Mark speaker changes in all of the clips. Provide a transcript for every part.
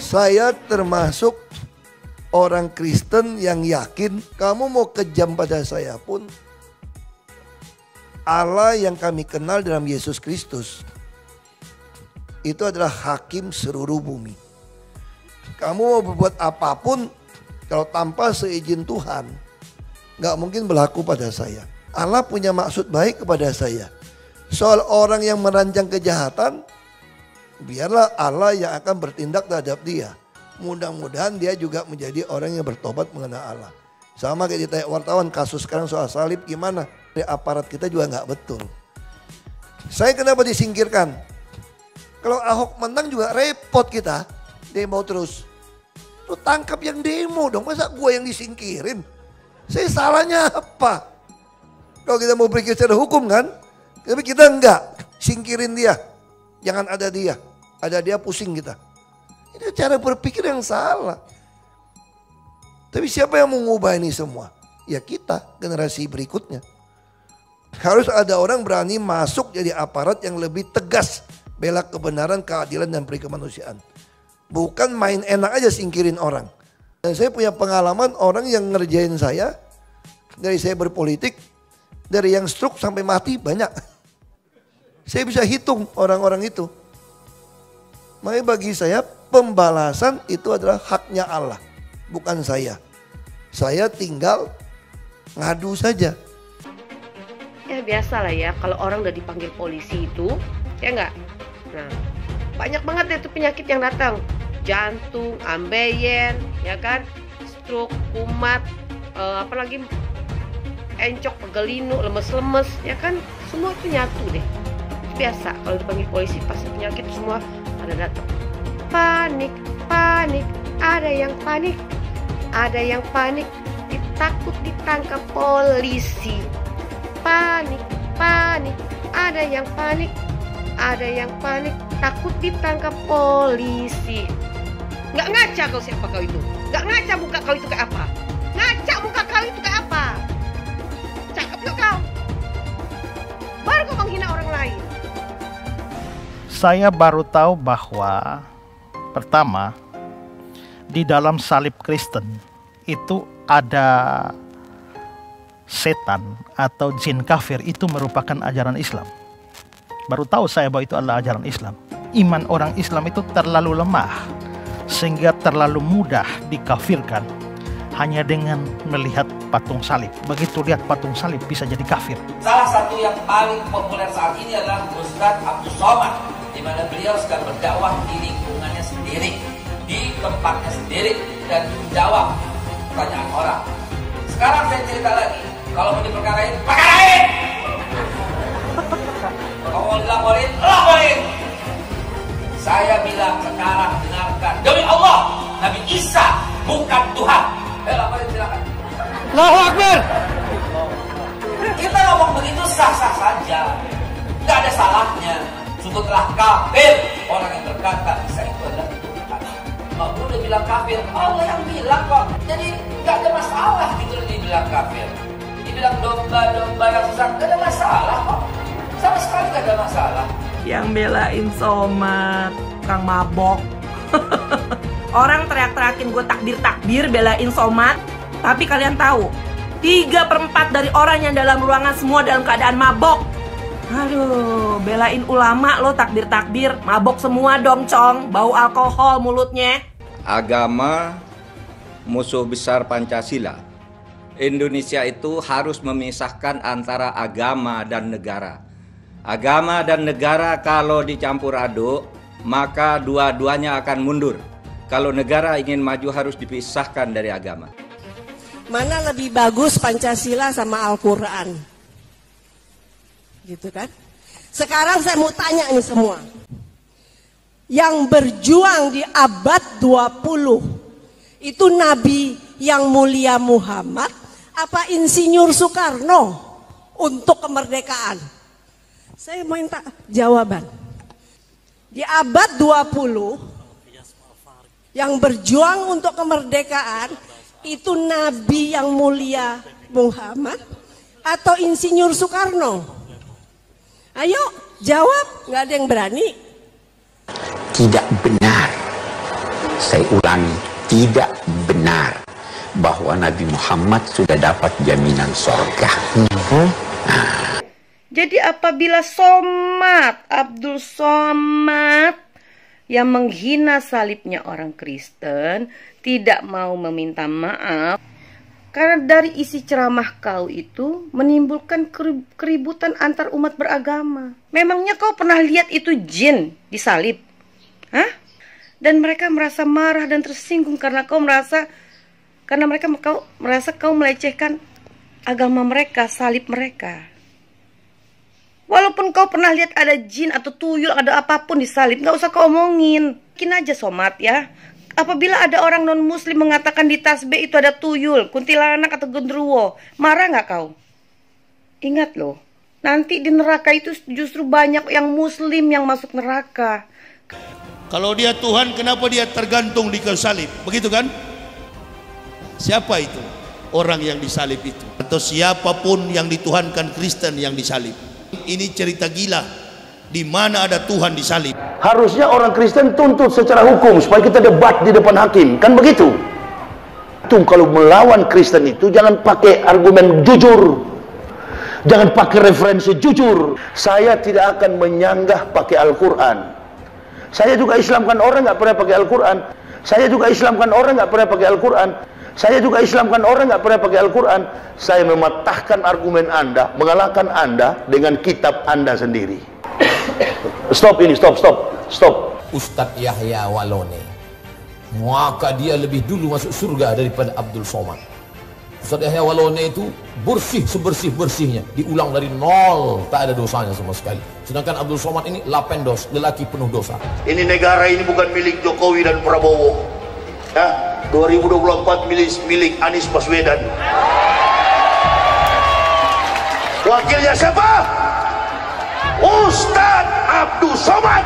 Speaker 1: Saya termasuk orang Kristen yang yakin kamu mau kejam pada saya pun, Allah yang kami kenal dalam Yesus Kristus itu adalah hakim seluruh bumi. Kamu mau berbuat apapun, kalau tanpa seizin Tuhan, gak mungkin berlaku pada saya. Allah punya maksud baik kepada saya. Soal orang yang merancang kejahatan, biarlah Allah yang akan bertindak terhadap dia. Mudah-mudahan dia juga menjadi orang yang bertobat mengenal Allah. Sama kayak ditanya wartawan, kasus sekarang soal salib gimana? Di aparat kita juga gak betul. Saya kenapa disingkirkan? Kalau Ahok menang juga repot kita. Demo terus. Lu tangkap yang demo dong. Masa gue yang disingkirin? Saya salahnya apa? Kalau kita mau berpikir secara hukum kan. Tapi kita enggak. Singkirin dia. Jangan ada dia. Ada dia pusing kita. Ini cara berpikir yang salah. Tapi siapa yang mau mengubah ini semua? Ya kita, generasi berikutnya. Harus ada orang berani masuk jadi aparat yang lebih tegas. Bela kebenaran, keadilan, dan perikemanusiaan. Bukan main enak aja singkirin orang. Dan saya punya pengalaman orang yang ngerjain saya. Dari saya berpolitik. Dari yang stroke sampai mati banyak. Saya bisa hitung orang-orang itu. Makanya bagi saya pembalasan itu adalah haknya Allah. Bukan saya. Saya tinggal ngadu saja.
Speaker 2: Ya biasa lah ya, kalau orang udah dipanggil polisi itu, ya enggak? Nah, banyak banget deh tuh penyakit yang datang. Jantung, ambeien, ya kan? Stroke, kumat, apalagi encok, pegelinu, lemes-lemes, ya kan? Semua itu nyatu deh. Biasa kalau dipanggil polisi pasti penyakit semua ada datang. Panik, panik, ada yang panik. Ada yang panik, takut ditangkap polisi. Panik, panik, ada yang panik. Ada yang panik, takut ditangkap polisi. Nggak ngaca kau siapa kau itu. Nggak ngaca muka kau itu kayak apa. Ngaca muka kau itu kayak apa. Cakep gak kau? Baru kau menghina orang lain.
Speaker 3: Saya baru tahu bahwa pertama, di dalam salib Kristen itu ada setan atau jin kafir, itu merupakan ajaran Islam. Baru tahu saya bahwa itu adalah ajaran Islam. Iman orang Islam itu terlalu lemah sehingga terlalu mudah dikafirkan hanya dengan melihat patung salib. Begitu lihat patung salib bisa jadi kafir.
Speaker 4: Salah satu yang paling populer saat ini adalah Ustadz Abdul Somad, di mana beliau sedang berdakwah di lingkungannya sendiri, di tempatnya sendiri, dan menjawab pertanyaan orang. Sekarang saya cerita lagi, kalau mau diperkarain, perkarain! Kalau mau dilaporin, laporin! Saya bilang sekarang, dengarkan, demi Allah, Nabi Isa bukan Tuhan. Laporin silakan.
Speaker 3: Allahu Akbar!
Speaker 4: Kita ngomong begitu sah-sah saja, nggak ada salahnya. Sebutlah kafir orang yang berkata Isa itu adalah Tuhan. Mau udah bilang kafir, Allah yang bilang kok. Jadi nggak ada masalah gitu dibilang kafir. Dibilang domba-domba yang sesat, nggak ada masalah kok. Sama sekali nggak ada masalah.
Speaker 5: Yang belain Somad, Kang mabok. Orang teriak-teriakin gue takbir-takbir belain Somad. Tapi kalian tahu, 3/4 dari orang yang dalam ruangan semua dalam keadaan mabok. Aduh, belain ulama lo takbir-takbir, mabok semua dong cong, bau alkohol mulutnya.
Speaker 6: Agama musuh besar Pancasila. Indonesia itu harus memisahkan antara agama dan negara. Agama dan negara kalau dicampur aduk, maka dua-duanya akan mundur. Kalau negara ingin maju harus dipisahkan dari agama.
Speaker 7: Mana lebih bagus Pancasila sama Al-Quran? Gitu kan? Sekarang saya mau tanya nih semua. Yang berjuang di abad 20 itu Nabi yang mulia Muhammad apa Insinyur Soekarno untuk kemerdekaan? Saya mau minta jawaban. Di abad 20 yang berjuang untuk kemerdekaan itu Nabi yang mulia Muhammad atau Insinyur Soekarno? Ayo jawab, nggak ada yang berani.
Speaker 8: Tidak benar. Saya ulangi, tidak benar bahwa Nabi Muhammad sudah dapat jaminan surga.
Speaker 2: Jadi apabila Abdul Somad yang menghina salibnya orang Kristen tidak mau meminta maaf, karena dari isi ceramah kau itu menimbulkan keributan antar umat beragama. Memangnya kau pernah lihat itu jin disalib? Hah? Dan mereka merasa marah dan tersinggung karena mereka merasa kau melecehkan agama mereka, salib mereka. Walaupun kau pernah lihat ada jin atau tuyul, ada apapun di salib, nggak usah kau omongin. Mungkin aja Somad ya. Apabila ada orang non-muslim mengatakan di tasbih itu ada tuyul, kuntilanak atau genderuwo, marah nggak kau? Ingat loh, nanti di neraka itu justru banyak yang muslim yang masuk neraka.
Speaker 9: Kalau dia Tuhan, kenapa dia tergantung di kayu salib? Begitu kan? Siapa itu? Orang yang disalib itu. Atau siapapun yang dituhankan Kristen yang disalib. Ini cerita gila. Di mana ada Tuhan disalib?
Speaker 10: Harusnya orang Kristen tuntut secara hukum supaya kita debat di depan hakim, kan begitu? Kalau melawan Kristen itu jangan pakai argumen jujur, jangan pakai referensi jujur. Saya tidak akan menyanggah pakai Al-Quran. Saya juga Islamkan orang nggak pernah pakai Al-Quran. Saya juga Islamkan orang nggak pernah pakai Al-Quran. Saya juga Islamkan orang nggak pernah pakai Al-Quran. Saya mematahkan argumen Anda, mengalahkan Anda dengan kitab Anda sendiri. Stop.
Speaker 11: Ustadz Yahya Waloni, maka dia lebih dulu masuk surga daripada Abdul Somad. Ustadz Yahya Waloni itu bersih sebersih-bersihnya, diulang dari nol, tak ada dosanya sama sekali. Sedangkan Abdul Somad ini lapendos, lelaki penuh dosa.
Speaker 10: Ini negara ini bukan milik Jokowi dan Prabowo. Ya, 2024 milik Anies Baswedan. Wakilnya siapa? Ustadz Abdul Somad.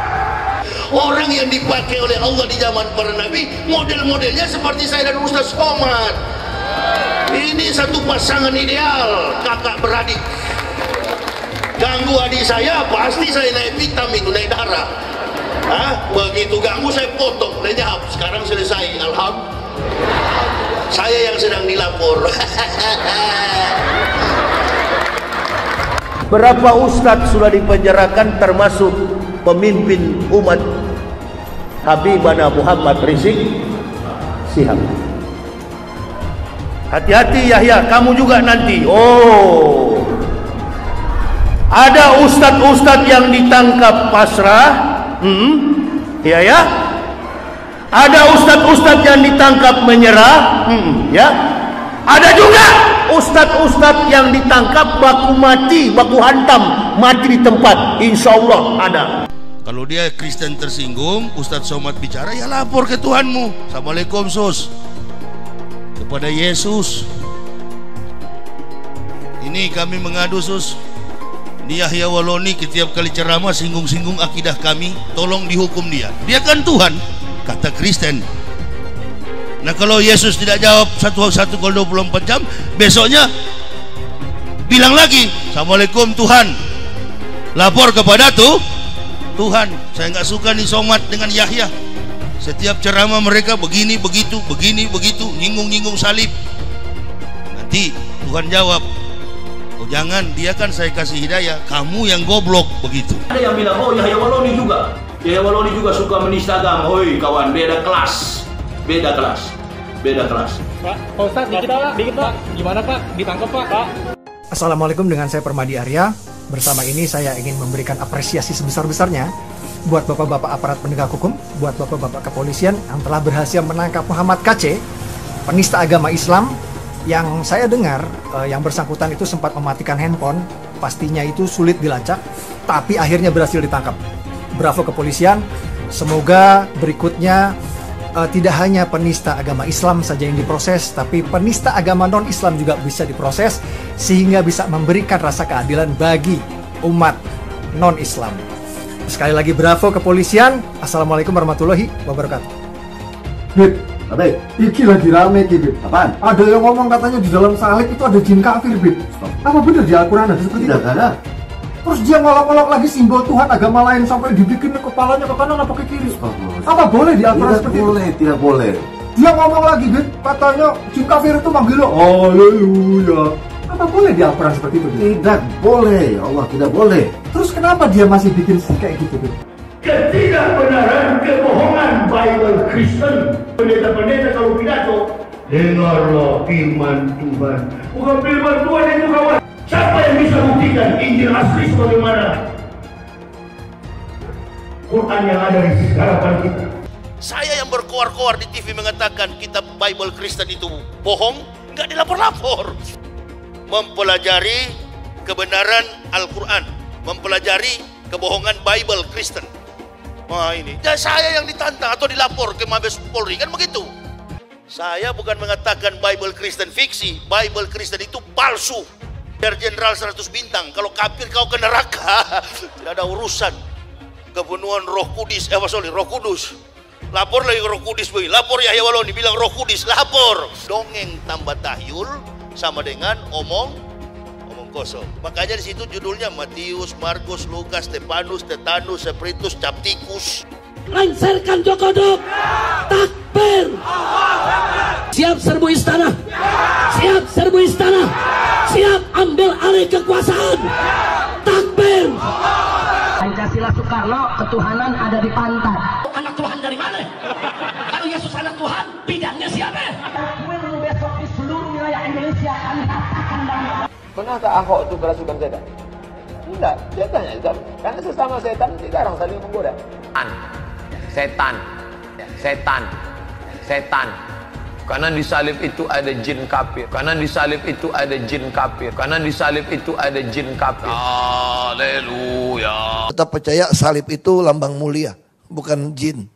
Speaker 10: Orang yang dipakai oleh Allah di zaman para nabi, model-modelnya seperti saya dan Ustadz Somad. Ini satu pasangan ideal, kakak beradik. Ganggu adik saya, pasti saya naik vitamin, naik darah. Begitu ganggu saya potong, lenyap. Sekarang selesai, alhamdulillah. Saya yang sedang dilapor. Berapa ustadz sudah dipenjarakan termasuk pemimpin umat Habibana Muhammad Rizik Sihab. Hati-hati Yahya, kamu juga nanti. Oh, ada ustadz-ustadz yang ditangkap pasrah. Ya ya. Ada ustadz-ustadz yang ditangkap menyerah. Ya. Ada juga ustadz-ustadz yang ditangkap baku mati, baku hantam, mati di tempat. Insya Allah ada.
Speaker 9: Kalau dia Kristen tersinggung, Ustadz Somad bicara, ya lapor ke Tuhanmu. Assalamualaikum sus, kepada Yesus. Ini kami mengadu sus, di Yahya Waloni setiap kali ceramah singgung-singgung akidah kami, tolong dihukum dia. Dia kan Tuhan, kata Kristen. Nah kalau Yesus tidak jawab satu kali 24 jam, besoknya bilang lagi, Assalamualaikum Tuhan, lapor kepada Tuhan. Saya nggak suka nih Somad dengan Yahya. Setiap ceramah mereka begini begitu, nyinggung salib. Nanti Tuhan jawab, oh jangan, dia kan saya kasih hidayah, kamu yang goblok, begitu.
Speaker 10: Ada yang bilang, oh Yahya Waloni juga. Yahya Waloni juga suka menista agama. Hoi kawan, beda kelas.
Speaker 12: Pak Ustadz, dikit Pak, gimana Pak? Ditangkap Pak?
Speaker 13: Assalamualaikum, dengan saya Permadi Arya. Bersama ini saya ingin memberikan apresiasi sebesar-besarnya buat bapak-bapak aparat penegak hukum, buat bapak-bapak kepolisian yang telah berhasil menangkap Muhammad KC, penista agama Islam, yang saya dengar yang bersangkutan itu sempat mematikan handphone, pastinya itu sulit dilacak, tapi akhirnya berhasil ditangkap. Bravo kepolisian, semoga berikutnya tidak hanya penista agama Islam saja yang diproses, tapi penista agama non-Islam juga bisa diproses, sehingga bisa memberikan rasa keadilan bagi umat non-Islam. Sekali lagi bravo kepolisian. Assalamualaikum warahmatullahi wabarakatuh.
Speaker 14: Bib, iki lagi rame Bib. Apaan? Ada yang ngomong katanya di dalam salib itu ada jin kafir, Bib. Apa benar di Al-Quran ada seperti itu? Tidak ada. Terus dia ngolok-ngolok lagi simbol Tuhan agama lain sampai dibikin kepalanya ke kanan apa ke kiri. Apa boleh di aturan seperti itu?
Speaker 15: Tidak boleh.
Speaker 14: Dia ngomong lagi, Bin, katanya jin kafir itu manggil lo, haleluya. Apa boleh di aturan seperti itu? Bin?
Speaker 15: Tidak boleh, ya Allah, tidak boleh.
Speaker 14: Terus kenapa dia masih bikin kayak gitu, Bin?
Speaker 10: Ketidakbenaran, kebohongan Bible Kristen. Pendeta-pendeta kalau pidato, dengarlah firman Tuhan. Bukan firman Tuhan itu kawan. Siapa yang bisa buktikan Injil asli sebagaimana Quran yang ada di hadapan kita?
Speaker 9: Saya yang berkoar-koar di TV mengatakan kitab Bible Kristen itu bohong, nggak dilapor-lapor. Mempelajari kebenaran Al-Quran, mempelajari kebohongan Bible Kristen. Wah ini, dan saya yang ditantang atau dilapor ke Mabes Polri, kan begitu. Saya bukan mengatakan Bible Kristen fiksi, Bible Kristen itu palsu. Biar Jenderal 100 bintang, kalau kafir kau ke neraka, tidak ada urusan. Kepenuhan Roh Kudus, Roh Kudus. Lapor lagi Roh Kudus, lapor Yahya Waloni bilang Roh Kudus, lapor. Dongeng tambah tahyul sama dengan omong kosong. Makanya di situ judulnya Matius, Markus, Lukas, Stefanus, Tetanus, Spiritus, Captikus.
Speaker 16: Lengserkan Jokodok, takbir. Siap serbu istana, siap serbu istana, siap ambil alih kekuasaan. Takbir. Pancasila Soekarno, ketuhanan ada di pantat. Anak Tuhan dari mana? Kalau Yesus anak Tuhan, bidangnya siapa? Besok di seluruh wilayah Indonesia kami katakan dan
Speaker 17: pernah tak Ahok itu kerasukan setan? Tidak, dia tanya. Karena sesama setan dilarang saling menggoda.
Speaker 11: Setan. Karena di salib itu ada jin kafir. Karena di salib itu ada jin kafir. Karena di salib itu ada jin kafir. Haleluya.
Speaker 1: Tetap percaya salib itu lambang mulia, bukan jin.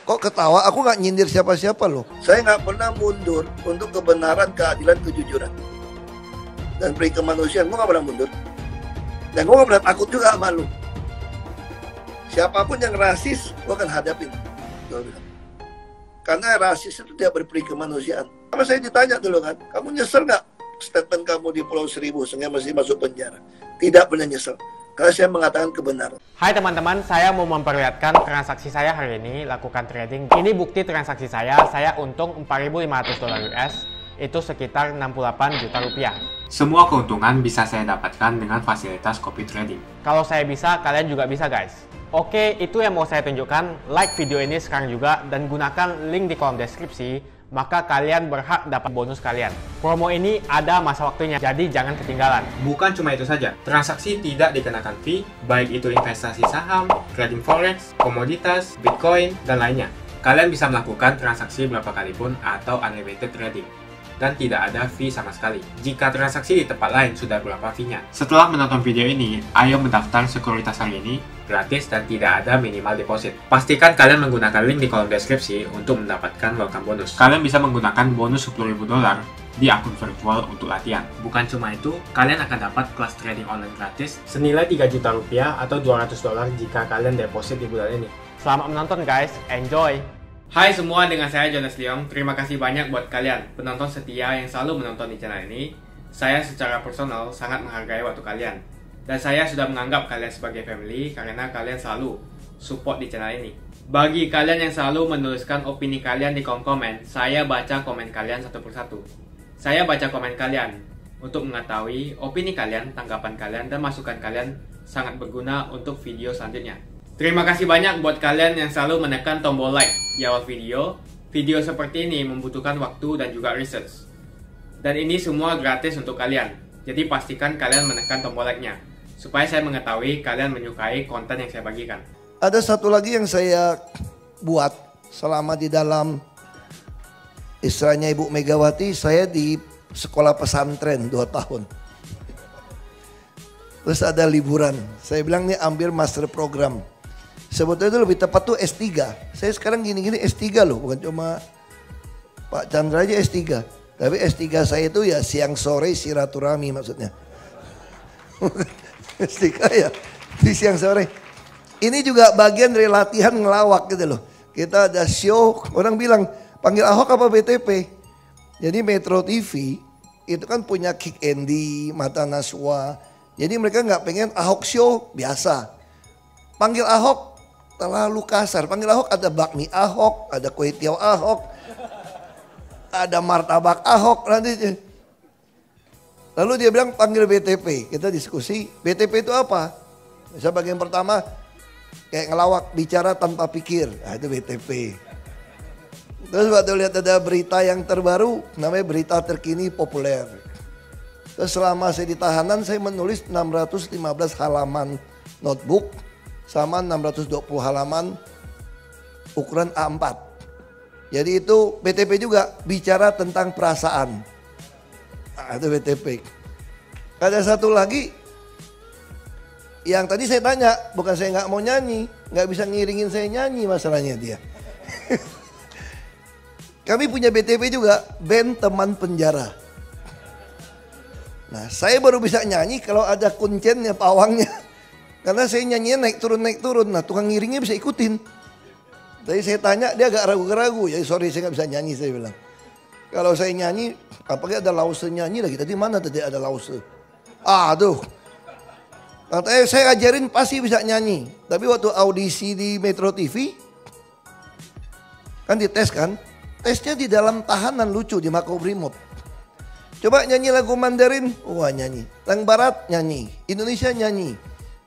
Speaker 1: Kok ketawa? Aku nggak nyindir siapa-siapa loh. Saya nggak pernah mundur untuk kebenaran, keadilan, kejujuran. Dan peri kemanusiaan, gue gak pernah mundur. Dan gue gak pernah takut juga sama lu. Siapapun yang rasis, gue akan hadapin. Karena rasis itu tidak berperi kemanusiaan. Sama saya ditanya dulu kan, kamu nyesel gak statement kamu di Pulau Seribu sehingga masih masuk penjara? Tidak pernah nyesel. Karena saya mengatakan kebenaran.
Speaker 12: Hai teman-teman, saya mau memperlihatkan transaksi saya hari ini lakukan trading. Ini bukti transaksi saya untung $4.500 US. Itu sekitar 68 juta rupiah.
Speaker 18: Semua keuntungan bisa saya dapatkan dengan fasilitas copy trading.
Speaker 12: Kalau saya bisa, kalian juga bisa guys. Oke, itu yang mau saya tunjukkan. Like video ini sekarang juga dan gunakan link di kolom deskripsi, maka kalian berhak dapat bonus kalian. Promo ini ada masa waktunya, jadi jangan ketinggalan.
Speaker 18: Bukan cuma itu saja, transaksi tidak dikenakan fee, baik itu investasi saham, trading forex, komoditas, bitcoin, dan lainnya. Kalian bisa melakukan transaksi berapa kali pun atau unlimited trading. Dan tidak ada fee sama sekali. Jika transaksi di tempat lain sudah berapa fee-nya. Setelah menonton video ini, ayo mendaftar sekuritas hari ini, gratis dan tidak ada minimal deposit. Pastikan kalian menggunakan link di kolom deskripsi untuk mendapatkan welcome bonus. Kalian bisa menggunakan bonus $10.000 di akun virtual untuk latihan. Bukan cuma itu, kalian akan dapat kelas trading online gratis senilai 3 juta rupiah atau $200 jika kalian deposit di bulan ini.
Speaker 12: Selamat menonton guys, enjoy!
Speaker 18: Hai semua, dengan saya Jonas Leong. Terima kasih banyak buat kalian, penonton setia yang selalu menonton di channel ini. Saya secara personal sangat menghargai waktu kalian. Dan saya sudah menganggap kalian sebagai family karena kalian selalu support di channel ini. Bagi kalian yang selalu menuliskan opini kalian di kolom komen, saya baca komen kalian satu persatu. Saya baca komen kalian untuk mengetahui opini kalian, tanggapan kalian, dan masukan kalian sangat berguna untuk video selanjutnya. Terima kasih banyak buat kalian yang selalu menekan tombol like di awal video. Video seperti ini membutuhkan waktu dan juga research. Dan ini semua gratis untuk kalian. Jadi pastikan kalian menekan tombol like-nya, supaya saya mengetahui kalian menyukai konten yang saya bagikan.
Speaker 1: Ada satu lagi yang saya buat selama di dalam istilahnya Ibu Megawati, saya di sekolah pesantren 2 tahun. Terus ada liburan, saya bilang nih ambil master program. Sebetulnya itu lebih tepat tuh S3. Saya sekarang gini-gini S3 loh, bukan cuma Pak Chandra aja S3. Tapi S3 saya itu ya siang sore silaturahmi maksudnya. S3 ya di siang sore. Ini juga bagian dari latihan ngelawak gitu loh. Kita ada show, orang bilang panggil Ahok apa BTP. Jadi Metro TV itu kan punya Kick Andy, Mata Naswa, Jadi mereka nggak pengen Ahok show biasa. Panggil Ahok terlalu kasar. Panggil Ahok ada bakmi Ahok, ada kue tiaw Ahok, ada martabak Ahok nanti. Lalu dia bilang panggil BTP. Kita diskusi, BTP itu apa? Misalnya bagian pertama kayak ngelawak, bicara tanpa pikir. Nah, itu BTP. Terus waktu lihat ada berita yang terbaru, namanya berita terkini populer. Terus selama saya di tahanan, saya menulis 615 halaman notebook sama 620 halaman ukuran A4. Jadi itu BTP juga, bicara tentang perasaan. Nah, itu BTP. Ada satu lagi yang tadi saya tanya, bukan saya nggak mau nyanyi, nggak bisa ngiringin saya nyanyi masalahnya dia. Kami punya BTP juga, band teman penjara. Nah, saya baru bisa nyanyi kalau ada kuncennya, pawangnya. Karena saya nyanyinya naik turun. Nah, tukang ngiringnya bisa ikutin. Tadi saya tanya, dia agak ragu-ragu. Ya sorry, saya nggak bisa nyanyi, saya bilang. Kalau saya nyanyi, apakah ada lause nyanyi lagi? Tadi mana tadi ada lause? Aduh. Katanya saya ajarin pasti bisa nyanyi. Tapi waktu audisi di Metro TV, kan dites kan? Tesnya di dalam tahanan lucu di Makobrimob. Coba nyanyi lagu Mandarin, wah nyanyi. Lagu Barat nyanyi, Indonesia nyanyi.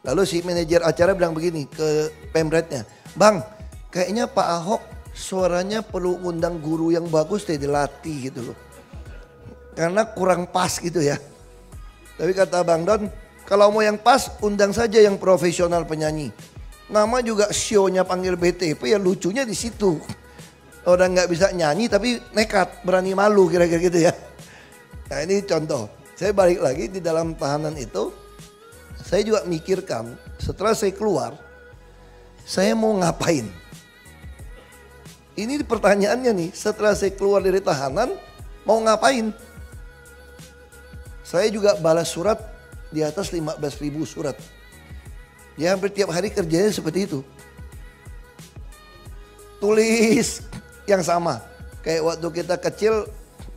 Speaker 1: Lalu si manajer acara bilang begini ke pemretnya, Bang, kayaknya Pak Ahok suaranya perlu undang guru yang bagus deh dilatih gitu loh. Karena kurang pas gitu ya. Tapi kata Bang Don, kalau mau yang pas undang saja yang profesional penyanyi. Nama juga show-nya panggil BTP ya lucunya di situ. Orang nggak bisa nyanyi tapi nekat, berani malu kira-kira gitu ya. Nah ini contoh, saya balik lagi di dalam tahanan itu, saya juga mikirkan setelah saya keluar, saya mau ngapain? Ini pertanyaannya nih, setelah saya keluar dari tahanan, mau ngapain? Saya juga balas surat di atas 15.000 surat. Ya hampir tiap hari kerjanya seperti itu. Tulis yang sama. Kayak waktu kita kecil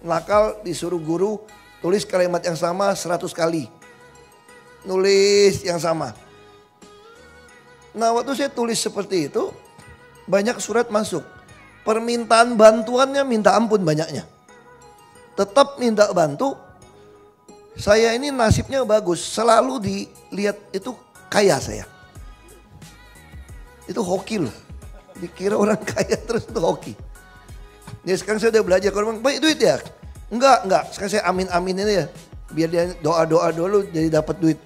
Speaker 1: nakal disuruh guru tulis kalimat yang sama 100 kali. Nulis yang sama. Nah waktu saya tulis seperti itu banyak surat masuk. Permintaan bantuannya minta ampun banyaknya. Tetap minta bantu. Saya ini nasibnya bagus. Selalu dilihat itu kaya saya. Itu hoki loh. Dikira orang kaya terus itu hoki. Ya sekarang saya udah belajar, kalau bilang, baik duit ya? Enggak. Sekarang saya amin-amin ini ya. Biar dia doa-doa dulu jadi dapat duit.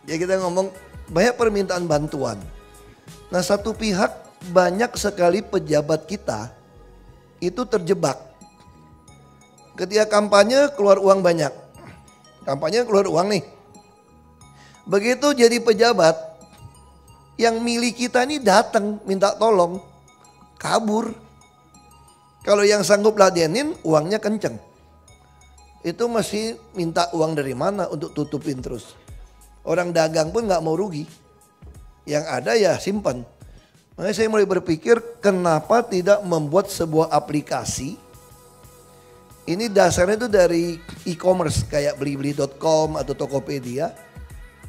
Speaker 1: Ya kita ngomong banyak permintaan bantuan. Nah satu pihak banyak sekali pejabat kita itu terjebak. Ketika kampanye keluar uang banyak. Kampanye keluar uang nih. Begitu jadi pejabat, yang milik kita ini datang minta tolong. Kabur. Kalau yang sanggup ladenin uangnya kenceng. Itu masih minta uang dari mana untuk tutupin terus. Orang dagang pun gak mau rugi. Yang ada ya simpan. Makanya saya mulai berpikir kenapa tidak membuat sebuah aplikasi. Ini dasarnya itu dari e-commerce kayak blibli.com atau Tokopedia.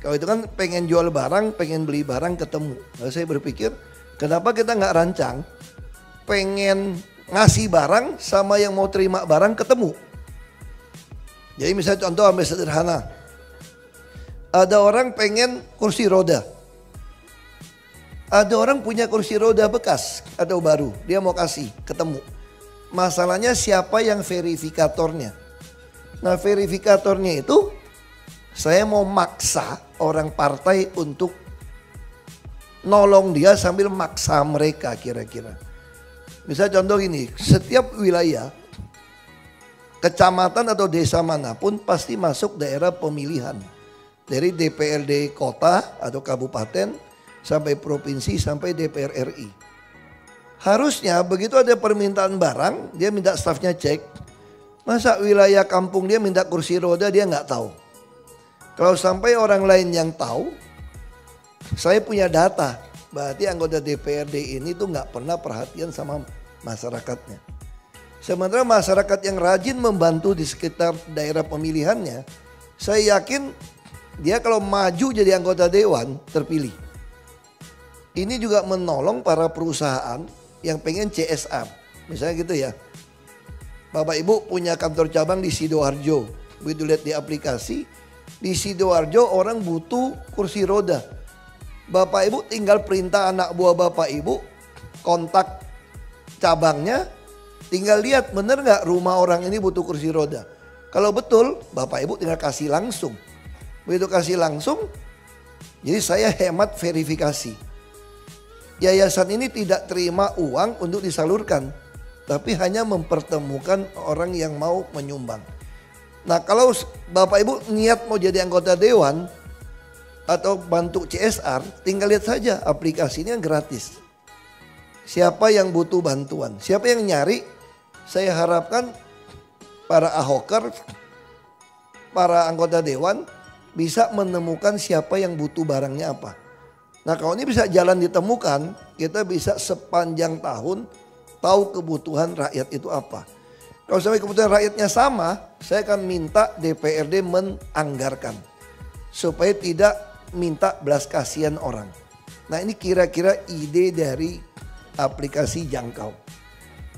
Speaker 1: Kalau itu kan pengen jual barang, pengen beli barang ketemu. Lalu saya berpikir kenapa kita gak rancang pengen ngasih barang sama yang mau terima barang ketemu. Jadi misalnya contoh ambil sederhana. Ada orang pengen kursi roda. Ada orang punya kursi roda bekas atau baru. Dia mau kasih ketemu. Masalahnya siapa yang verifikatornya. Nah verifikatornya itu saya mau maksa orang partai untuk nolong dia sambil maksa mereka kira-kira. Misal contoh gini, setiap wilayah, kecamatan atau desa manapun pasti masuk daerah pemilihan. Dari DPRD kota atau kabupaten sampai provinsi sampai DPR RI. Harusnya begitu ada permintaan barang, dia minta stafnya cek. Masa wilayah kampung dia minta kursi roda dia nggak tahu. Kalau sampai orang lain yang tahu, saya punya data. Berarti anggota DPRD ini tuh nggak pernah perhatian sama masyarakatnya. Sementara masyarakat yang rajin membantu di sekitar daerah pemilihannya, saya yakin Dia kalau maju jadi anggota dewan terpilih. Ini juga menolong para perusahaan yang pengen CSR. Misalnya gitu ya. Bapak Ibu punya kantor cabang di Sidoarjo. Begitu lihat di aplikasi, di Sidoarjo orang butuh kursi roda. Bapak Ibu tinggal perintah anak buah Bapak Ibu, kontak cabangnya, tinggal lihat bener nggak rumah orang ini butuh kursi roda. Kalau betul, Bapak Ibu tinggal kasih langsung. Begitu kasih langsung, jadi saya hemat verifikasi. Yayasan ini tidak terima uang untuk disalurkan, tapi hanya mempertemukan orang yang mau menyumbang. Nah kalau Bapak Ibu niat mau jadi anggota dewan atau bantu CSR, tinggal lihat saja aplikasinya gratis. Siapa yang butuh bantuan, siapa yang nyari, saya harapkan para ahoker, para anggota dewan bisa menemukan siapa yang butuh barangnya apa. Nah kalau ini bisa jalan ditemukan, kita bisa sepanjang tahun tahu kebutuhan rakyat itu apa. Kalau sampai kebutuhan rakyatnya sama, saya akan minta DPRD menganggarkan. Supaya tidak minta belas kasihan orang. Nah ini kira-kira ide dari aplikasi Jangkau.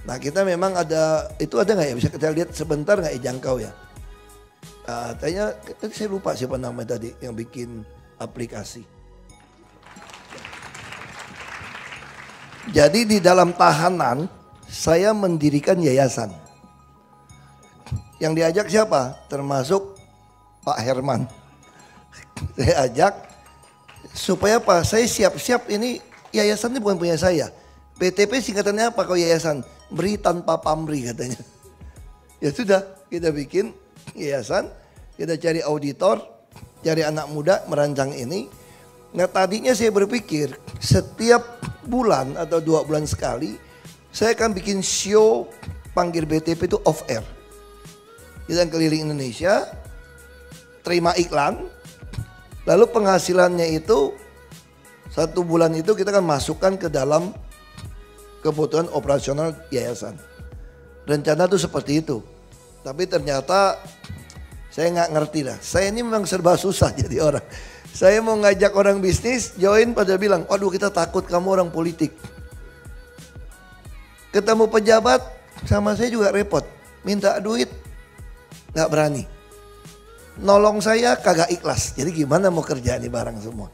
Speaker 1: Nah kita memang ada, itu ada nggak ya? Bisa kita lihat sebentar nggak ya Jangkau ya? Tanya, tadi saya lupa siapa namanya tadi yang bikin aplikasi. Jadi di dalam tahanan saya mendirikan yayasan. Yang diajak siapa? Termasuk Pak Herman. Saya ajak supaya apa? Saya siap-siap ini yayasan ini bukan punya saya. PTP singkatannya apa kalau yayasan? Beri tanpa pamrih katanya. Ya sudah, kita bikin yayasan, kita cari auditor, cari anak muda merancang ini. Nah tadinya saya berpikir setiap bulan atau 2 bulan sekali saya akan bikin show panggil BTP itu off air. Kita keliling Indonesia, terima iklan, lalu penghasilannya itu 1 bulan itu kita akan masukkan ke dalam kebutuhan operasional yayasan. Rencana tuh seperti itu. Tapi ternyata saya nggak ngerti lah. Saya ini memang serba susah jadi orang. Saya mau ngajak orang bisnis, join pada bilang, waduh kita takut kamu orang politik. Ketemu pejabat, sama saya juga repot. Minta duit, nggak berani. Nolong saya kagak ikhlas. Jadi gimana mau kerja nih barang semua.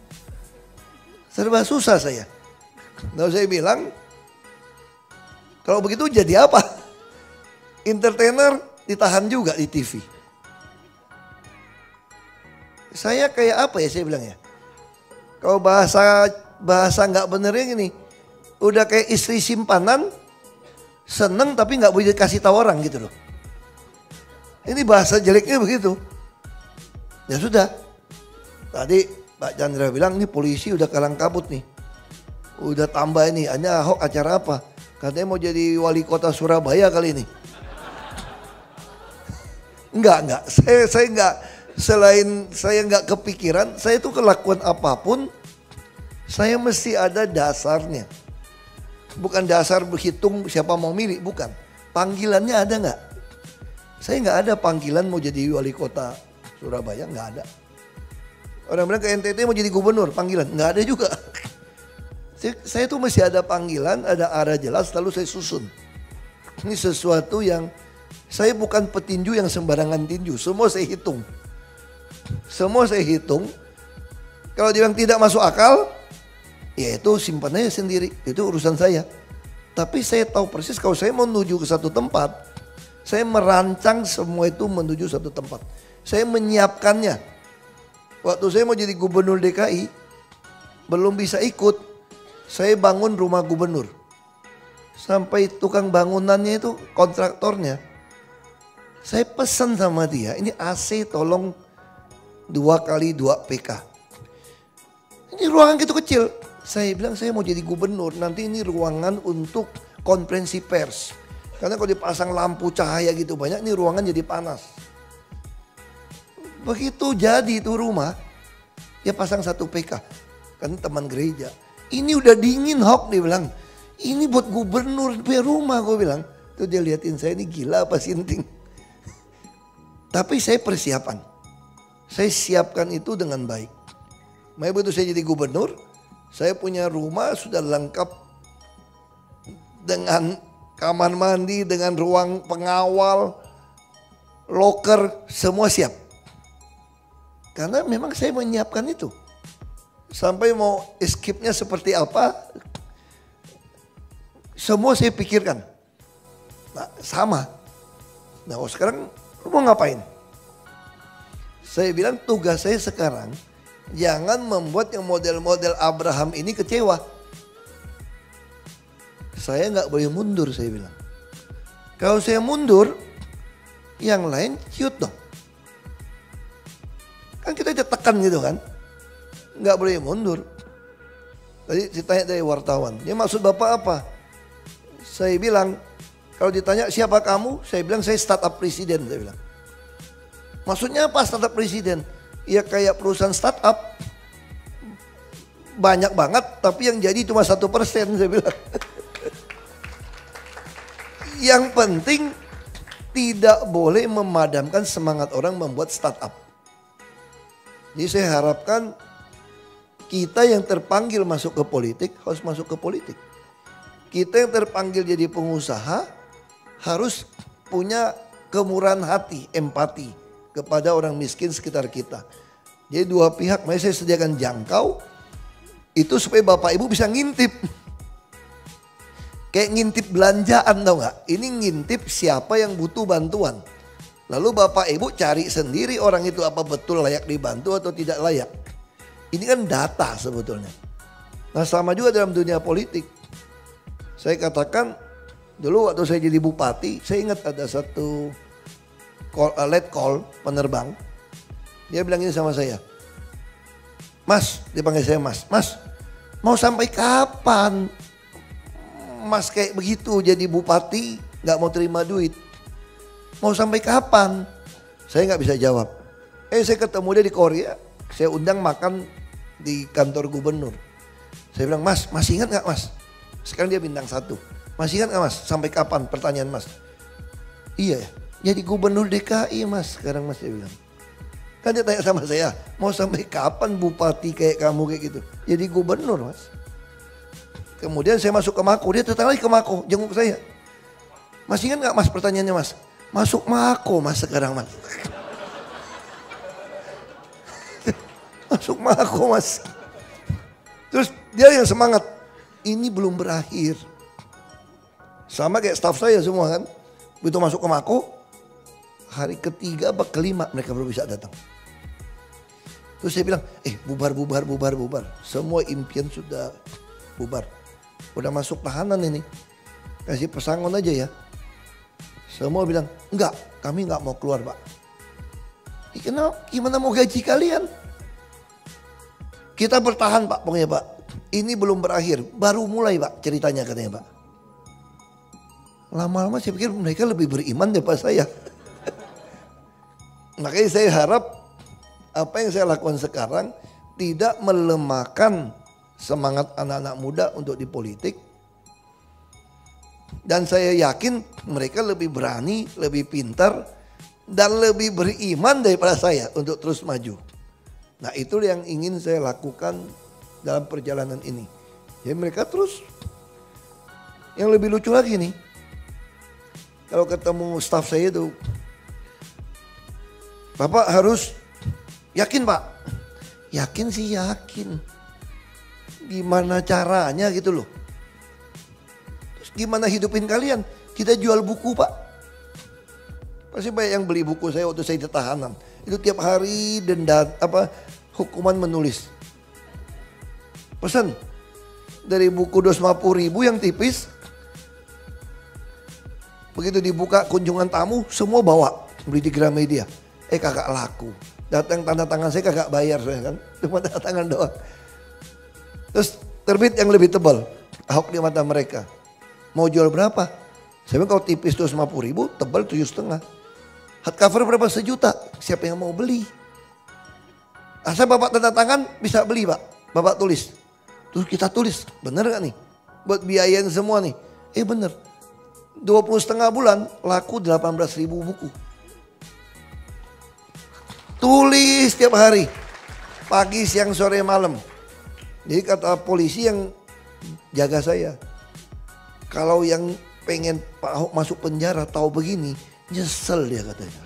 Speaker 1: Serba susah saya. Lalu saya bilang, kalau begitu jadi apa? Entertainer ditahan juga di TV. Saya kayak apa ya saya bilang ya. Kalau bahasa nggak benernya gini, udah kayak istri simpanan, seneng tapi nggak boleh dikasih tahu orang gitu loh. Ini bahasa jeleknya begitu. Ya sudah. Tadi Pak Chandra bilang ini polisi udah kalang kabut nih. Udah tambah ini, hanya Ahok acara apa? Katanya mau jadi wali kota Surabaya kali ini. Enggak. Saya enggak, selain saya enggak kepikiran, saya itu kelakuan apapun, saya mesti ada dasarnya. Bukan dasar berhitung siapa mau milih, bukan. Panggilannya ada enggak? Saya enggak ada panggilan mau jadi wali kota Surabaya, enggak ada. Orang bilang ke NTT mau jadi gubernur, panggilan, enggak ada juga. Saya tuh masih ada panggilan, ada arah jelas, lalu saya susun. Ini sesuatu yang saya bukan petinju yang sembarangan tinju, semua saya hitung. Semua saya hitung. Kalau dia bilang tidak masuk akal, ya itu simpan aja sendiri, itu urusan saya. Tapi saya tahu persis kalau saya mau menuju ke satu tempat, saya merancang semua itu menuju satu tempat. Saya menyiapkannya. Waktu saya mau jadi gubernur DKI, belum bisa ikut, saya bangun rumah gubernur. Sampai tukang bangunannya itu kontraktornya, saya pesan sama dia, ini AC tolong 2x2 PK. Ini ruangan gitu kecil. Saya bilang saya mau jadi gubernur, nanti ini ruangan untuk konferensi pers. Karena kalau dipasang lampu cahaya gitu banyak, ini ruangan jadi panas. Begitu jadi itu rumah, ya pasang 1 PK. Kan teman gereja. Ini udah dingin Hok, dia bilang. Ini buat gubernur punya rumah, gue bilang. Tuh dia liatin saya, ini gila apa sinting. Tapi saya persiapan. Saya siapkan itu dengan baik. Makanya begitu saya jadi gubernur, saya punya rumah sudah lengkap dengan kamar mandi, dengan ruang pengawal, loker, semua siap. Karena memang saya menyiapkan itu. Sampai mau escape-nya seperti apa, semua saya pikirkan. Nah, sama. Nah, sekarang lu mau ngapain? Saya bilang tugas saya sekarang, jangan membuat yang model-model Abraham ini kecewa. Saya nggak boleh mundur, saya bilang. Kalau saya mundur, yang lain ciut dong. Kan kita tekan gitu kan. Nggak boleh mundur. Tadi ditanya dari wartawan, ya maksud Bapak apa? Saya bilang, kalau ditanya siapa kamu? Saya bilang saya startup presiden, saya bilang. Maksudnya apa startup presiden? Ya kayak perusahaan startup. Banyak banget, tapi yang jadi cuma 1%, saya bilang. Yang penting tidak boleh memadamkan semangat orang membuat startup. Jadi saya harapkan kita yang terpanggil masuk ke politik harus masuk ke politik. Kita yang terpanggil jadi pengusaha harus punya kemurahan hati, empati kepada orang miskin sekitar kita. Jadi dua pihak, makanya saya sediakan jangkau itu supaya Bapak Ibu bisa ngintip. Kayak ngintip belanjaan, tau gak? Ini ngintip siapa yang butuh bantuan. Lalu Bapak Ibu cari sendiri orang itu apa betul layak dibantu atau tidak layak. Ini kan data sebetulnya. Nah sama juga dalam dunia politik. Saya katakan dulu waktu saya jadi bupati, saya ingat ada satu late call penerbang. Dia bilang ini sama saya. Mas, dia panggil saya Mas. Mas, mau sampai kapan Mas kayak begitu jadi bupati gak mau terima duit? Mau sampai kapan? Saya gak bisa jawab. Saya ketemu dia di Korea. Saya undang makan di kantor gubernur. Saya bilang, Mas, masih ingat gak Mas? Sekarang dia bintang 1. Masih ingat gak Mas? Sampai kapan? Pertanyaan Mas. Iya, jadi gubernur DKI Mas sekarang Mas, dia bilang. Kan dia tanya sama saya, mau sampai kapan bupati kayak kamu kayak gitu? Jadi gubernur Mas. Kemudian saya masuk ke Mako, dia datang lagi ke Mako, jenguk saya. Masih ingat gak Mas pertanyaannya Mas? Masuk Mako Mas sekarang Mas. Masuk Mako Mas. Terus dia yang semangat, ini belum berakhir. Sama kayak staf saya semua kan. Begitu masuk ke Mako, hari ketiga atau kelima mereka baru bisa datang. Terus saya bilang, bubar. Semua impian sudah bubar. Udah masuk tahanan ini. Kasih pesangon aja ya. Semua bilang, enggak, kami enggak mau keluar Pak. Gimana mau gaji kalian? Kita bertahan Pak, pokoknya Pak. Ini belum berakhir, baru mulai Pak ceritanya katanya Pak. Lama-lama saya pikir mereka lebih beriman daripada saya. Makanya saya harap apa yang saya lakukan sekarang tidak melemahkan semangat anak-anak muda untuk di politik. Dan saya yakin mereka lebih berani, lebih pintar, dan lebih beriman daripada saya untuk terus maju. Nah itu yang ingin saya lakukan dalam perjalanan ini. Jadi mereka terus, yang lebih lucu lagi nih. Kalau ketemu staf saya itu, Bapak harus yakin Pak. Yakin sih yakin. Gimana caranya gitu loh. Terus gimana hidupin kalian? Kita jual buku Pak. Pasti banyak yang beli buku saya waktu saya di tahanan. Itu tiap hari denda hukuman menulis. Pesan dari buku 250.000 yang tipis. Begitu dibuka kunjungan tamu semua bawa beli di Gramedia. Kagak laku. Datang tanda tangan saya kagak bayar saya kan. Cuma tanda tangan doang. Terus terbit yang lebih tebal. Ahok di mata mereka. Mau jual berapa? Saya bilang kalau tipis 250.000, tebal 7,5. Hardcover berapa? 1 juta. Siapa yang mau beli? Asal Bapak tanda tangan bisa beli Pak. Bapak tulis. Terus kita tulis. Bener gak nih? Buat biayain semua nih. Bener. 20,5 bulan laku 18.000 buku. Tulis setiap hari. Pagi, siang, sore, malam. Jadi kata polisi yang jaga saya, kalau yang pengen Pak Ahok masuk penjara tahu begini, nyesel dia katanya.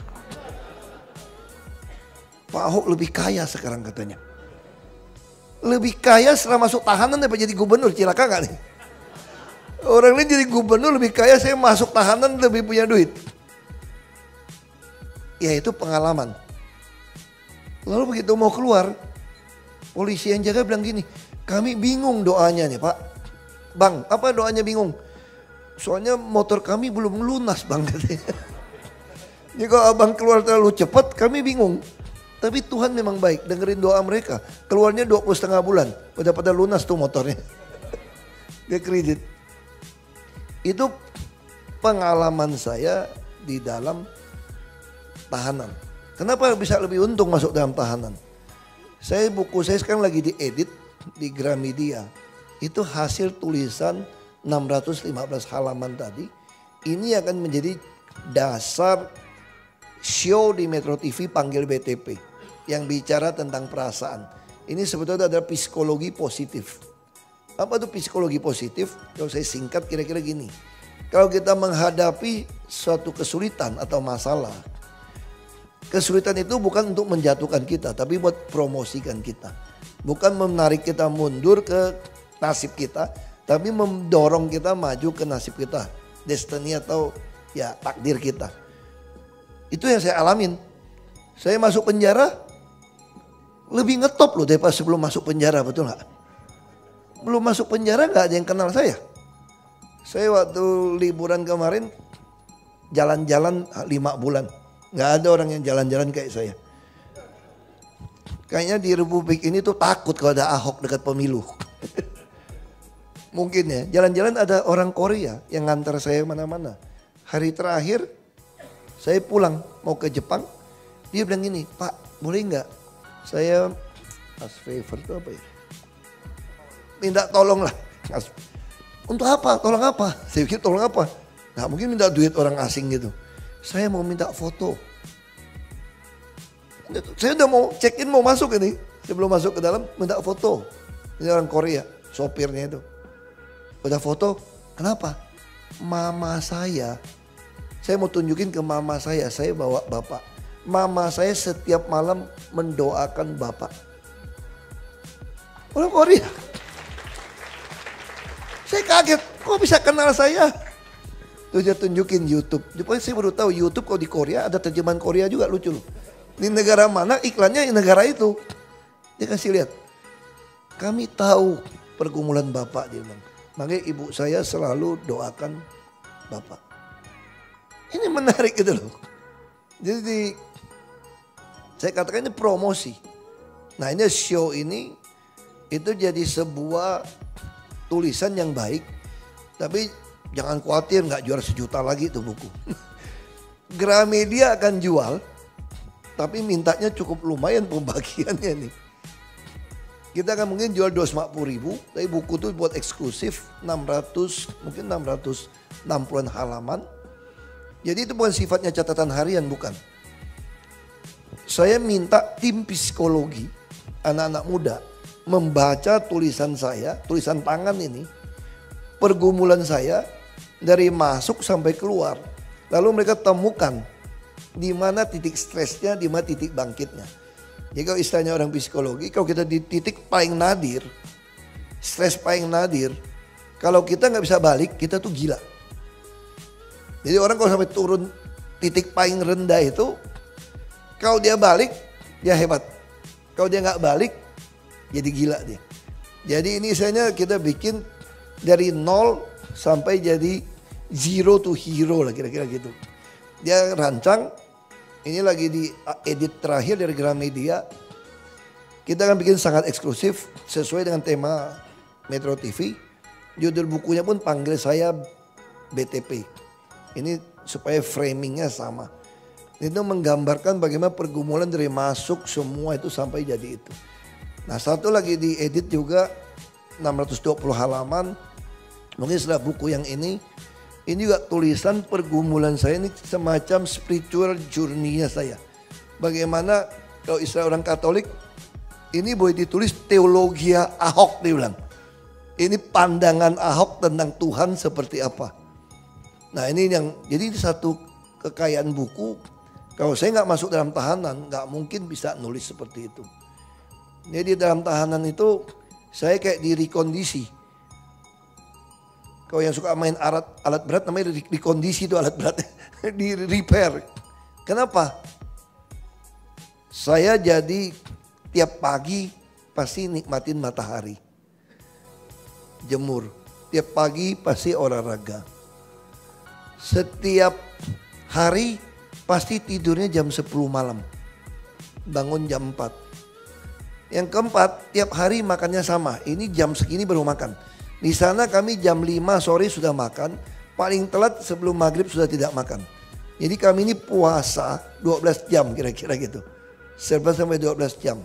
Speaker 1: Pak Ahok lebih kaya sekarang katanya. Lebih kaya setelah masuk tahanan daripada jadi gubernur, cilaka gak nih? Orang lain jadi gubernur lebih kaya, saya masuk tahanan lebih punya duit. Ya itu pengalaman. Lalu begitu mau keluar, polisi yang jaga bilang gini, kami bingung doanya nih Pak. Bang, apa doanya bingung? Soalnya motor kami belum lunas bang katanya. Jadi kalau abang keluar terlalu cepat kami bingung. Tapi Tuhan memang baik, dengerin doa mereka. Keluarnya 20,5 bulan, udah pada lunas tuh motornya. Dia kredit. Itu pengalaman saya di dalam tahanan. Kenapa bisa lebih untung masuk dalam tahanan? Buku saya sekarang lagi diedit di Gramedia. Itu hasil tulisan 615 halaman tadi. Ini akan menjadi dasar show di Metro TV Panggil BTP. Yang bicara tentang perasaan. Ini sebetulnya adalah psikologi positif. Apa itu psikologi positif? Kalau saya singkat kira-kira gini. Kalau kita menghadapi suatu kesulitan atau masalah. Kesulitan itu bukan untuk menjatuhkan kita. Tapi buat promosikan kita. Bukan menarik kita mundur ke nasib kita. Tapi mendorong kita maju ke nasib kita. Destiny atau ya takdir kita. Itu yang saya alamin. Saya masuk penjara. Lebih ngetop loh daripada sebelum masuk penjara, betul gak? Belum masuk penjara gak ada yang kenal saya. Saya waktu liburan kemarin jalan-jalan 5 bulan. Gak ada orang yang jalan-jalan kayak saya. Kayaknya di Republik ini tuh takut kalau ada Ahok dekat pemilu. Mungkin ya, jalan-jalan ada orang Korea yang ngantar saya mana-mana. Hari terakhir saya pulang mau ke Jepang. Dia bilang gini, Pak boleh gak? Saya as favor itu apa ya? Minta tolong lah. Untuk apa? Tolong apa? Saya pikir tolong apa? Nah mungkin minta duit orang asing gitu. Saya mau minta foto. Saya udah mau check in mau masuk ini. Sebelum masuk ke dalam minta foto. Ini orang Korea, sopirnya itu. Udah foto, kenapa? Mama saya mau tunjukin ke mama saya bawa bapak. Mama saya setiap malam mendoakan bapak. Orang Korea. Saya kaget, kok bisa kenal saya? Terus dia tunjukin YouTube. Jadi saya baru tahu YouTube kalau di Korea ada terjemahan Korea juga, lucu loh. Di negara mana iklannya di negara itu. Dia kasih lihat. Kami tahu pergumulan bapak, dia bilang. Makanya ibu saya selalu doakan bapak. Ini menarik gitu loh. Jadi saya katakan ini promosi. Nah ini show ini itu jadi sebuah tulisan yang baik. Tapi jangan khawatir nggak jual 1 juta lagi tuh buku. Gramedia akan jual. Tapi mintanya cukup lumayan pembagiannya nih. Kita akan mungkin jual 250.000. Tapi buku itu buat eksklusif 600 mungkin 660-an halaman. Jadi itu bukan sifatnya catatan harian, bukan. Saya minta tim psikologi anak-anak muda membaca tulisan saya, tulisan tangan ini, pergumulan saya dari masuk sampai keluar. Lalu mereka temukan di mana titik stresnya, di mana titik bangkitnya. Jadi kalau istilahnya orang psikologi, kalau kita di titik paling nadir, stres paling nadir, kalau kita nggak bisa balik, kita tuh gila. Jadi orang kalau sampai turun titik paling rendah itu, kalau dia balik, dia hebat. Kalau dia nggak balik, jadi gila dia. Jadi ini misalnya kita bikin dari 0 sampai jadi 0 to hero lah kira-kira gitu. Dia rancang, ini lagi di edit terakhir dari Gramedia. Kita akan bikin sangat eksklusif sesuai dengan tema Metro TV. Judul bukunya pun Panggil Saya BTP. Ini supaya framingnya sama. Itu menggambarkan bagaimana pergumulan dari masuk semua itu sampai jadi itu. Nah satu lagi diedit juga 620 halaman. Mungkin setelah buku yang ini juga tulisan pergumulan saya ini semacam spiritual journey-nya saya. Bagaimana Kalau istilah orang Katolik, ini boleh ditulis teologia Ahok, dia bilang. Ini pandangan Ahok tentang Tuhan seperti apa. Nah ini yang, jadi ini satu kekayaan buku. Kalau saya nggak masuk dalam tahanan, nggak mungkin bisa nulis seperti itu. Jadi dalam tahanan itu, saya kayak direkondisi. Kalau yang suka main alat berat, namanya rekondisi itu alat berat. Di repair. Kenapa? Saya jadi tiap pagi pasti nikmatin matahari. Jemur. Tiap pagi pasti olahraga. Setiap hari pasti tidurnya jam 10 malam. Bangun jam 4. Yang keempat, tiap hari makannya sama. Ini jam segini baru makan. Di sana kami jam 5 sore sudah makan. Paling telat sebelum maghrib sudah tidak makan. Jadi kami ini puasa 12 jam kira-kira gitu. 11 sampai 12 jam.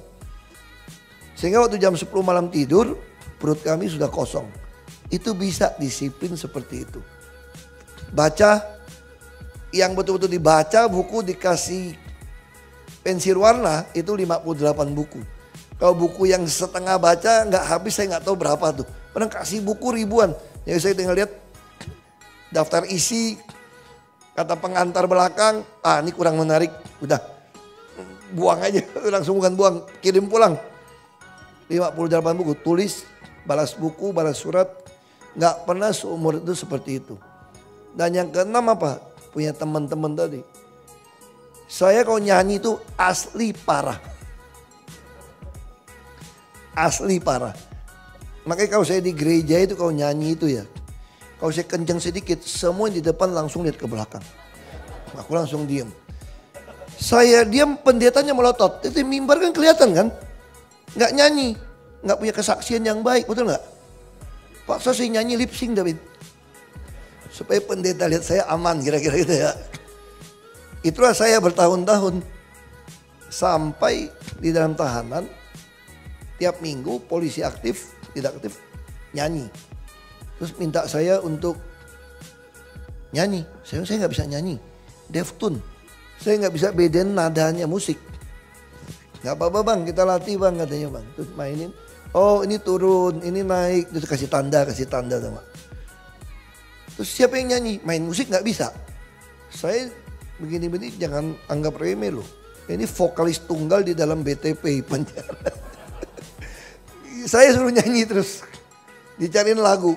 Speaker 1: Sehingga waktu jam 10 malam tidur, perut kami sudah kosong. Itu bisa disiplin seperti itu. Baca, yang betul-betul dibaca buku dikasih pensil warna itu 58 buku. Kalau buku yang setengah baca nggak habis, saya nggak tahu berapa tuh. Pernah kasih buku ribuan. Jadi saya tinggal lihat daftar isi, kata pengantar belakang, ini kurang menarik, udah buang aja, langsung bukan buang, kirim pulang. 58 buku, tulis, balas buku, balas surat, nggak pernah seumur itu seperti itu. Dan yang keenam apa? Punya teman-teman tadi. Saya kalau nyanyi itu asli parah. Asli parah. Makanya kalau saya di gereja itu kalau nyanyi itu ya, kalau saya kencang sedikit, semua yang di depan langsung lihat ke belakang. Aku langsung diam. Saya diam, pendetanya melotot. Itu mimbar kan kelihatan kan? Nggak nyanyi, nggak punya kesaksian yang baik, betul nggak? Paksa saya nyanyi lip sync, David. Supaya pendeta lihat saya aman, kira-kira gitu ya. Itulah saya bertahun-tahun. Sampai di dalam tahanan, tiap minggu polisi aktif, tidak aktif, nyanyi. Terus minta saya untuk nyanyi. Saya nggak bisa nyanyi. Deftune. Saya nggak bisa bedain nadanya musik. Nggak apa-apa bang, kita latih bang katanya bang. Terus mainin. Oh ini turun, ini naik. Terus kasih tanda sama. Terus siapa yang nyanyi? Main musik nggak bisa. Saya begini-begini jangan anggap remeh loh. Ini vokalis tunggal di dalam BTP penjara. Saya suruh nyanyi terus. Dicariin lagu.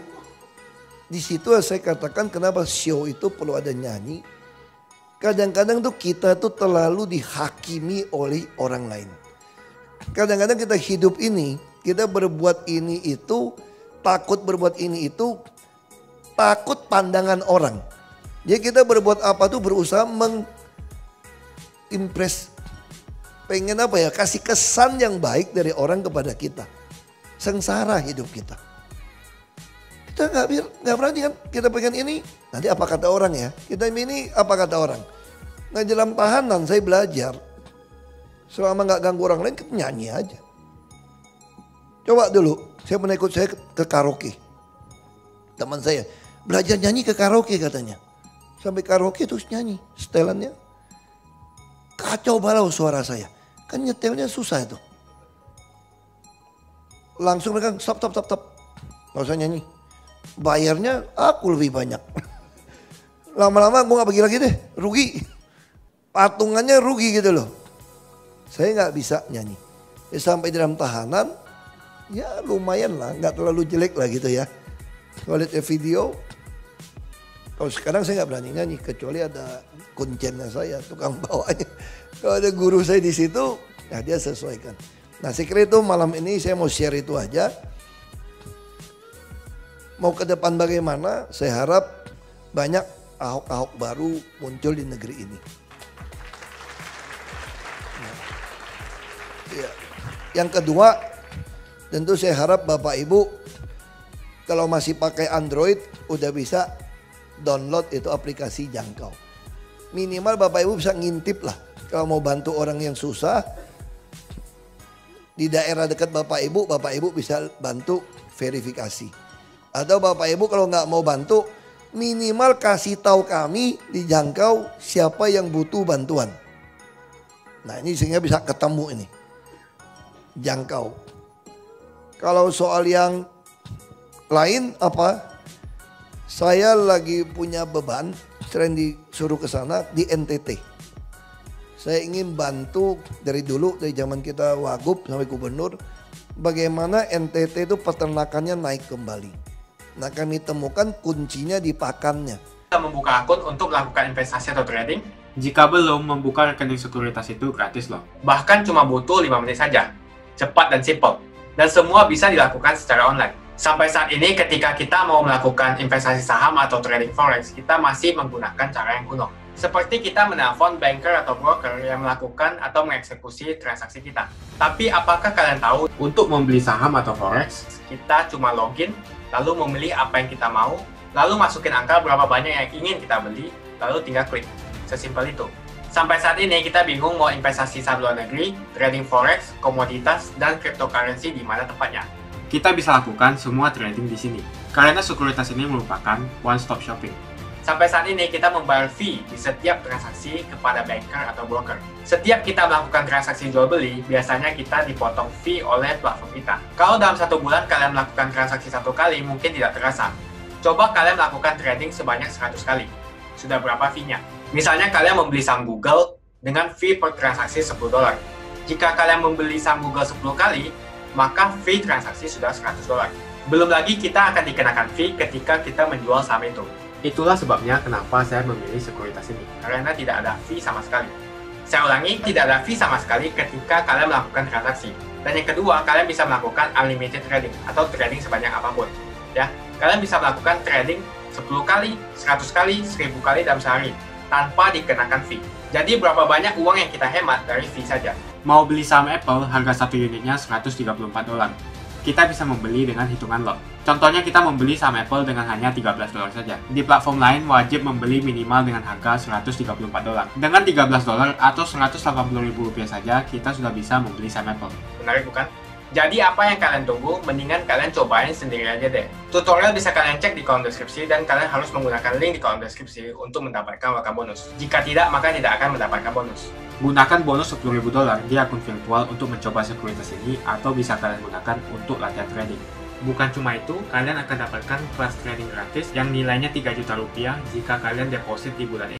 Speaker 1: Di situ saya katakan kenapa show itu perlu ada nyanyi. Kadang-kadang tuh kita tuh terlalu dihakimi oleh orang lain. Kadang-kadang kita hidup ini, kita berbuat ini itu, takut berbuat ini itu, takut pandangan orang. Jadi kita berbuat apa tuh berusaha mengimpress, pengen apa ya, kasih kesan yang baik dari orang kepada kita. Sengsara hidup kita. Kita nggak berani kan, kita pengen ini, nanti apa kata orang ya, kita ini apa kata orang. Nah dalam tahanan saya belajar, selama nggak ganggu orang lain kita nyanyi aja. Coba dulu, saya pernah ikut saya ke karaoke. Teman saya, belajar nyanyi ke karaoke katanya. Sampai karaoke terus nyanyi, setelannya kacau balau suara saya. Kan nyetelnya susah itu. Langsung mereka stop, nggak usah nyanyi. Bayarnya aku lebih banyak. Lama-lama gue gak pergi lagi deh, rugi. Patungannya rugi gitu loh. Saya gak bisa nyanyi. Sampai dalam tahanan, ya lumayan lah, gak terlalu jelek lah gitu ya. Kalau lihat video, kalau sekarang saya gak berani nyanyi, kecuali ada kuncennya saya, tukang bawanya. Kalau ada guru saya di situ, ya dia sesuaikan. Nah saya kira itu malam ini saya mau share itu aja. Mau ke depan bagaimana, saya harap banyak Ahok-Ahok baru muncul di negeri ini. Ya. Yang kedua, tentu saya harap Bapak Ibu kalau masih pakai Android udah bisa download itu aplikasi Jangkau. Minimal Bapak Ibu bisa ngintip lah kalau mau bantu orang yang susah. Di daerah dekat Bapak Ibu bisa bantu verifikasi. Atau Bapak Ibu kalau nggak mau bantu, minimal kasih tahu kami di Jangkau siapa yang butuh bantuan. Nah ini sehingga bisa ketemu ini. Jangkau. Kalau soal yang lain apa? Saya lagi punya beban, sering disuruh ke sana di NTT. Saya ingin bantu dari dulu, dari zaman kita Wagub sampai gubernur, bagaimana NTT itu peternakannya naik kembali. Nah kami temukan kuncinya di pakannya.
Speaker 18: Kita membuka akun untuk melakukan investasi atau trading. Jika belum, membuka rekening sekuritas itu gratis loh. Bahkan cuma butuh 5 menit saja. Cepat dan simple. Dan semua bisa dilakukan secara online. Sampai saat ini ketika kita mau melakukan investasi saham atau trading forex, kita masih menggunakan cara yang kuno. Seperti kita menelpon banker atau broker yang melakukan atau mengeksekusi transaksi kita. Tapi apakah kalian tahu, untuk membeli saham atau forex, kita cuma login, lalu memilih apa yang kita mau, lalu masukin angka berapa banyak yang ingin kita beli, lalu tinggal klik. Sesimpel itu. Sampai saat ini kita bingung mau investasi saham luar negeri, trading forex, komoditas, dan cryptocurrency di mana tempatnya. Kita bisa lakukan semua trading di sini. Karena sekuritas ini merupakan one-stop shopping. Sampai saat ini kita membayar fee di setiap transaksi kepada banker atau broker. Setiap kita melakukan transaksi jual beli, biasanya kita dipotong fee oleh platform kita. Kalau dalam 1 bulan kalian melakukan transaksi 1 kali, mungkin tidak terasa. Coba kalian melakukan trading sebanyak 100 kali. Sudah berapa fee-nya? Misalnya kalian membeli saham Google dengan fee per transaksi $10. Jika kalian membeli saham Google 10 kali, maka fee transaksi sudah $100. Belum lagi kita akan dikenakan fee ketika kita menjual saham itu. Itulah sebabnya kenapa saya memilih sekuritas ini, karena tidak ada fee sama sekali. Saya ulangi, tidak ada fee sama sekali ketika kalian melakukan transaksi. Dan yang kedua, kalian bisa melakukan unlimited trading atau trading sebanyak apapun. Ya, kalian bisa melakukan trading 10 kali, 100 kali, 1000 kali dalam sehari tanpa dikenakan fee. Jadi berapa banyak uang yang kita hemat dari fee saja. Mau beli saham Apple, harga 1 unitnya $134. Kita bisa membeli dengan hitungan lot. Contohnya kita membeli saham Apple dengan hanya $13 saja. Di platform lain wajib membeli minimal dengan harga $134. Dengan $13 atau Rp180.000 saja, kita sudah bisa membeli saham Apple. Menarik bukan? Jadi apa yang kalian tunggu, mendingan kalian cobain sendiri aja deh. Tutorial bisa kalian cek di kolom deskripsi dan kalian harus menggunakan link di kolom deskripsi untuk mendapatkan welcome bonus. Jika tidak, maka tidak akan mendapatkan bonus. Gunakan bonus $10.000 di akun virtual untuk mencoba sekuritas ini atau bisa kalian gunakan untuk latihan trading. Bukan cuma itu, kalian akan dapatkan kelas trading gratis yang nilainya Rp3 juta jika kalian deposit di bulan ini.